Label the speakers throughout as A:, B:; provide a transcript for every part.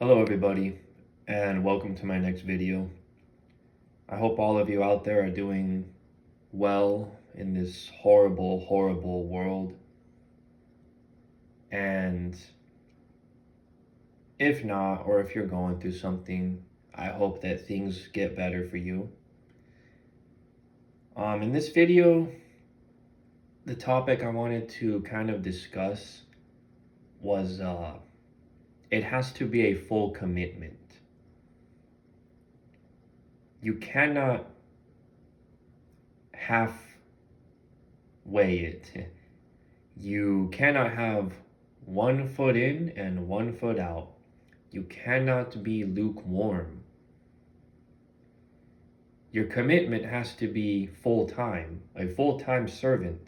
A: Hello everybody, and welcome to my next video. I hope all of you out there are doing well in this horrible, horrible world. And if not, or if you're going through something, I hope that things get better for you. In this video, the topic I wanted to kind of discuss was it has to be a full commitment. You cannot halfway it. You cannot have one foot in and one foot out. You cannot be lukewarm. Your commitment has to be full-time, a full-time servant.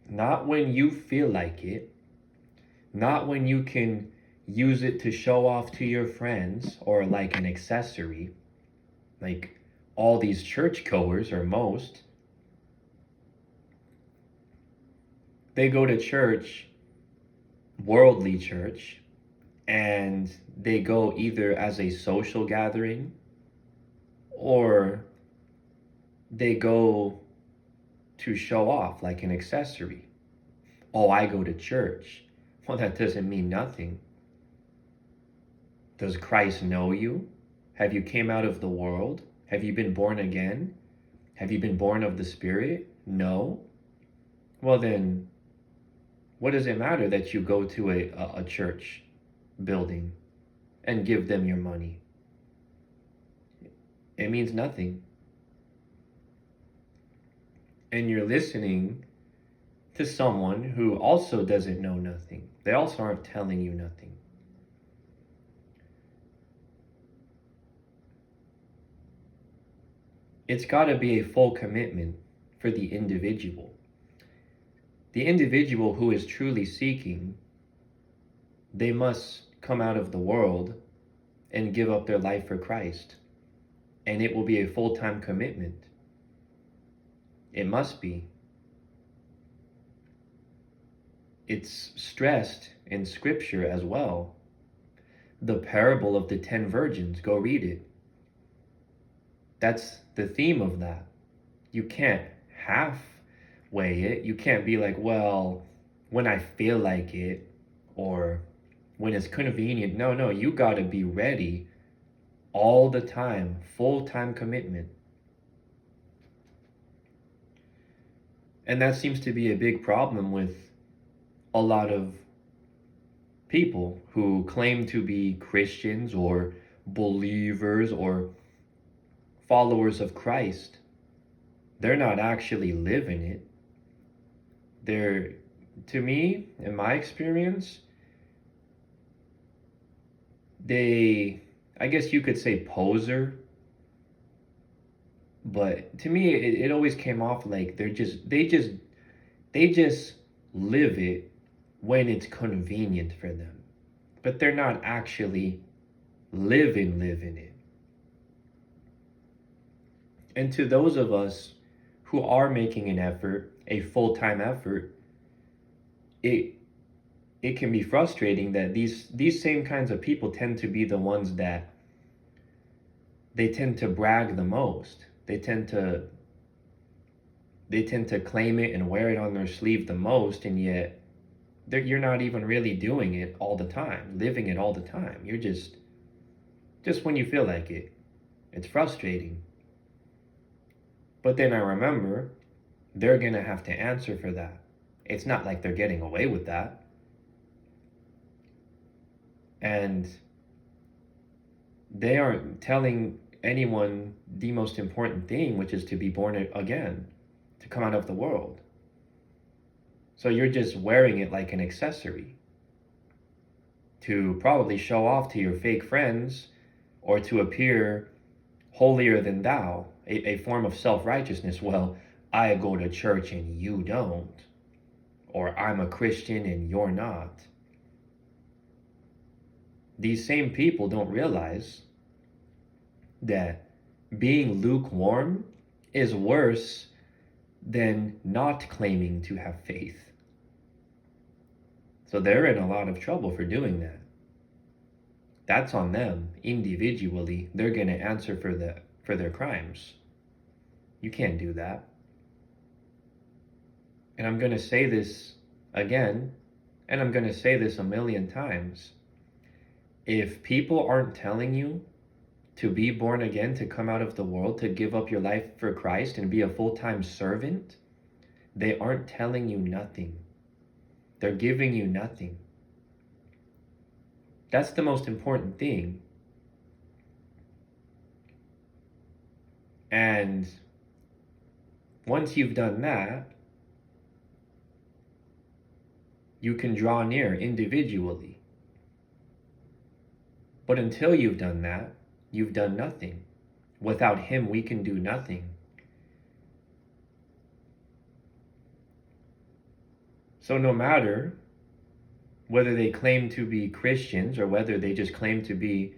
A: Not when you feel like it, not when you can use it to show off to your friends or like an accessory, like all these churchgoers or most. They go to church, worldly church, and they go either as a social gathering or they go to show off like an accessory. Oh, I go to church. Well, that doesn't mean nothing. Does Christ know you? Have you came out of the world? Have you been born again? Have you been born of the Spirit? No. Well then, what does it matter that you go to a church building and give them your money? It means nothing. And you're listening to someone who also doesn't know nothing. They also aren't telling you nothing. It's got to be a full commitment for the individual. The individual who is truly seeking, they must come out of the world and give up their life for Christ. And it will be a full-time commitment. It must be. It's stressed in Scripture as well. The parable of the 10 virgins, go read it. That's the theme of that. You can't halfway it. You can't be like, well, when I feel like it or when it's convenient. No, you gotta be ready all the time, full-time commitment. And that seems to be a big problem with a lot of people who claim to be Christians or believers or followers of Christ. They're not actually living it. They're, to me, in my experience, I guess you could say poser, but to me, it always came off like they just live it when it's convenient for them, but they're not actually living it. And to those of us who are making an effort, a full-time effort, it can be frustrating that these same kinds of people tend to be the ones that they tend to brag the most. They tend to claim it and wear it on their sleeve the most, and yet you're not even really doing it all the time, living it all the time. You're just when you feel like it. It's frustrating. But then I remember they're going to have to answer for that. It's not like they're getting away with that. And they aren't telling anyone the most important thing, which is to be born again, to come out of the world. So you're just wearing it like an accessory to probably show off to your fake friends or to appear holier than thou, a form of self-righteousness. Well, I go to church and you don't. Or I'm a Christian and you're not. These same people don't realize that being lukewarm is worse than not claiming to have faith. So they're in a lot of trouble for doing that. That's on them individually. They're going to answer for their crimes. You can't do that. And I'm going to say this again, and I'm going to say this a million times. If people aren't telling you to be born again, to come out of the world, to give up your life for Christ and be a full-time servant, they aren't telling you nothing. They're giving you nothing. That's the most important thing. And once you've done that, you can draw near individually. But until you've done that, you've done nothing. Without Him, we can do nothing. So no matter whether they claim to be Christians or whether they just claim to be,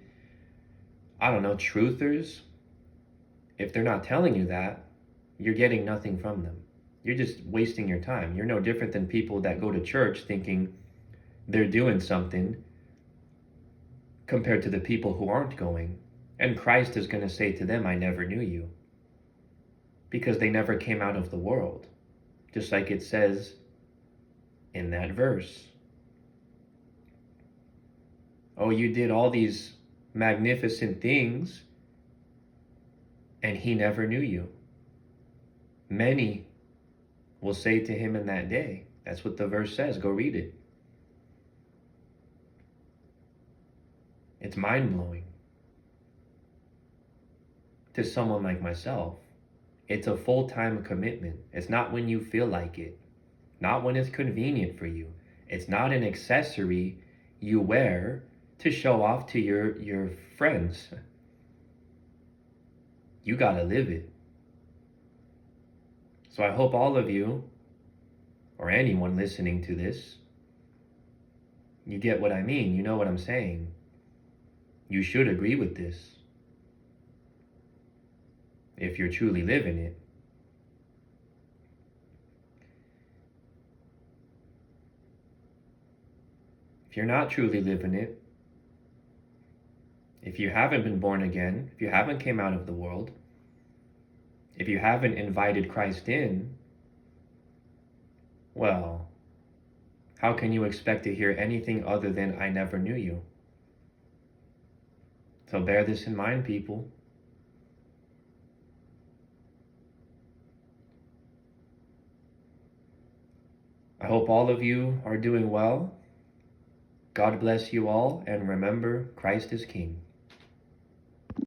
A: I don't know, truthers, if they're not telling you that, you're getting nothing from them. You're just wasting your time. You're no different than people that go to church thinking they're doing something compared to the people who aren't going. And Christ is going to say to them, I never knew you. Because they never came out of the world. Just like it says in that verse. Oh, you did all these magnificent things, and He never knew you. Many will say to Him in that day. That's what the verse says. Go read it. It's mind-blowing. To someone like myself, it's a full-time commitment. It's not when you feel like it. Not when it's convenient for you. It's not an accessory you wear to show off to your friends. You gotta live it. So I hope all of you, or anyone listening to this, you get what I mean. You know what I'm saying. You should agree with this. If you're truly living it. If you're not truly living it, if you haven't been born again, if you haven't came out of the world, if you haven't invited Christ in, well, how can you expect to hear anything other than I never knew you? So bear this in mind, people. I hope all of you are doing well. God bless you all, and remember, Christ is King.